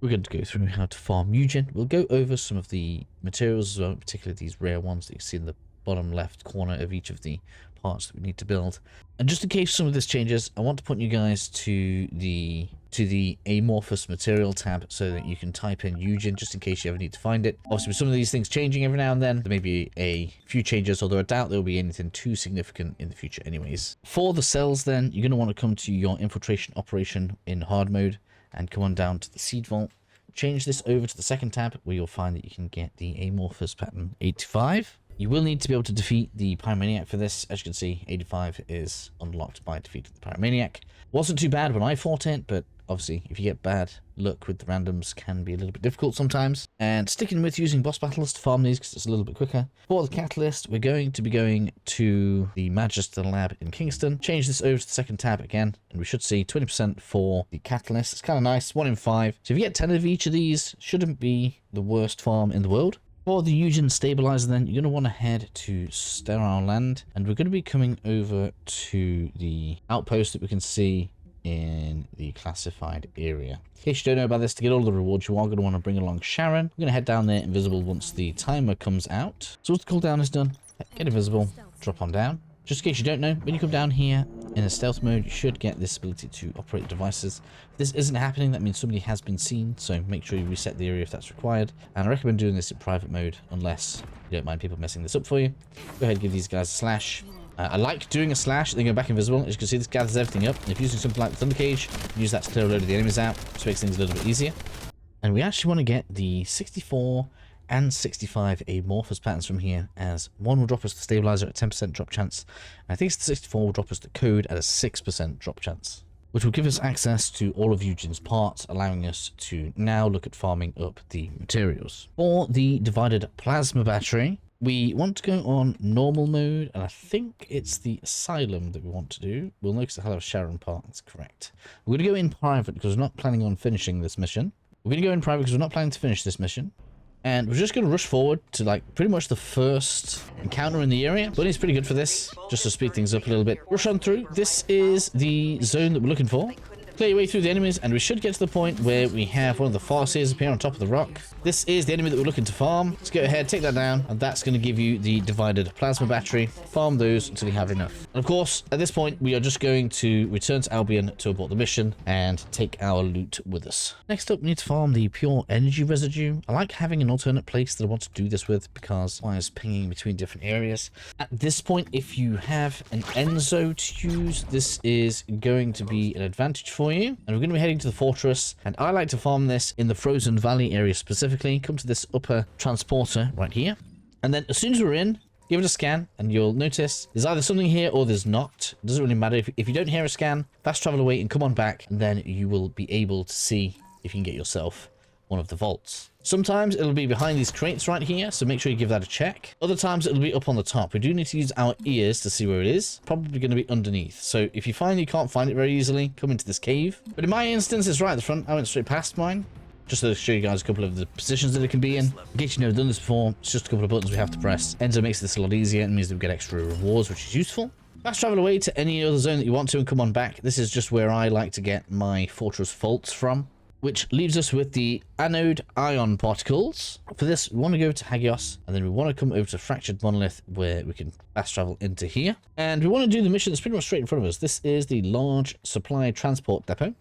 we're going to go through how to farm Yujin. We'll go over some of the materials as well, particularly these rare ones that you see in the bottom left corner of each of the parts that we need to build. And just in case some of this changes, I want to point you guys to the amorphous material tab so that you can type in Yujin just in case you ever need to find it. Obviously with some of these things changing every now and then, there may be a few changes, although I doubt there will be anything too significant in the future anyways. For the cells then, you're going to want to come to your infiltration operation in hard mode and come on down to the seed vault. Change this over to the second tab where you'll find that you can get the amorphous pattern 85. You will need to be able to defeat the Pyromaniac for this. As you can see, 85 is unlocked by defeat of the Pyromaniac. Wasn't too bad when I fought it, but obviously if you get bad luck with the randoms can be a little bit difficult sometimes. And sticking with using boss battles to farm these because it's a little bit quicker. For the catalyst, we're going to be going to the Magister Lab in Kingston. Change this over to the second tab again, and we should see 20% for the catalyst. It's kind of nice, 1 in 5. So if you get 10 of each of these, shouldn't be the worst farm in the world. For the Yujin stabilizer then, you're going to want to head to Sterile Land, and we're going to be coming over to the outpost that we can see in the classified area. In case you don't know about this, to get all the rewards, you are going to want to bring along Sharon. We're going to head down there invisible once the timer comes out. So once the cooldown is done, get invisible, drop on down. Just in case you don't know, when you come down here in a stealth mode, you should get this ability to operate devices. If this isn't happening, that means somebody has been seen, so make sure you reset the area if that's required. And I recommend doing this in private mode, unless you don't mind people messing this up for you. Go ahead and give these guys a slash. I like doing a slash, then go back invisible. As you can see, this gathers everything up. And if you're using something like the Thunder Cage, use that to clear a load of the enemies out, which makes things a little bit easier. And we actually want to get the 64 and 65 amorphous patterns from here, as one will drop us the stabilizer at 10% drop chance. I think it's the 64 will drop us the code at a 6% drop chance, which will give us access to all of Yujin's parts, allowing us to now look at farming up the materials. For the divided plasma battery, we want to go on normal mode, and I think it's the asylum that we want to do. We'll notice the Hello Sharon part, that's correct. We're going to go in private because we're not planning on finishing this mission. We're going to go in private because we're not planning to finish this mission. And we're just going to rush forward to like pretty much the first encounter in the area. But it's pretty good for this, just to speed things up a little bit. Rush on through. This is the zone that we're looking for. Clear your way through the enemies, and we should get to the point where we have one of the Farseers appear on top of the rock. This is the enemy that we're looking to farm. Let's go ahead, take that down, and that's going to give you the divided plasma battery. Farm those until you have enough. And of course, at this point, we are just going to return to Albion to abort the mission and take our loot with us. Next up, we need to farm the pure energy residue. I like having an alternate place that I want to do this with because it requires pinging between different areas. At this point, if you have an Enzo to use, this is going to be an advantage for you. And we're going to be heading to the fortress, and I like to farm this in the Frozen Valley area specifically. Come to this upper transporter right here, and then as soon as we're in, give it a scan, and you'll notice there's either something here or there's not. It doesn't really matter. If you don't hear a scan, fast travel away and come on back, and then you will be able to see if you can get yourself one of the vaults. Sometimes it'll be behind these crates right here, so make sure you give that a check. Other times it'll be up on the top. We do need to use our ears to see where it is. Probably going to be underneath. So if you find you can't find it very easily, come into this cave. But in my instance, it's right at the front. I went straight past mine, just to show you guys a couple of the positions that it can be in. In case you've never done this before, it's just a couple of buttons we have to press. Enzo makes this a lot easier and means that we get extra rewards, which is useful. Fast travel away to any other zone that you want to and come on back. This is just where I like to get my fortress vaults from, which leaves us with the anode ion particles. For this, we want to go to Hagios, and then we want to come over to Fractured Monolith, where we can fast travel into here. And we want to do the mission that's pretty much straight in front of us. This is the large supply transport depot.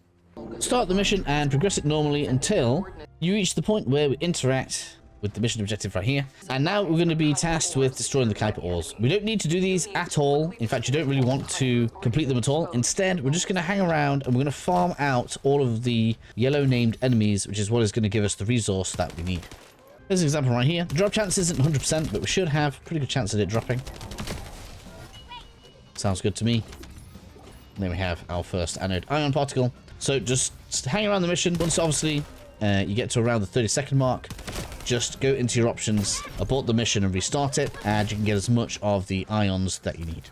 Start the mission and progress it normally until you reach the point where we interact with the mission objective right here. And now we're going to be tasked with destroying the Kuiper ores. We don't need to do these at all. In fact, you don't really want to complete them at all. Instead, we're just going to hang around and we're going to farm out all of the yellow named enemies, which is what is going to give us the resource that we need. There's an example right here. The drop chance isn't 100%, but we should have a pretty good chance at it dropping. Sounds good to me. And then we have our first anode ion particle. So just hang around the mission. Once obviously you get to around the 30-second mark, just go into your options, abort the mission and restart it, and you can get as much of the ions that you need.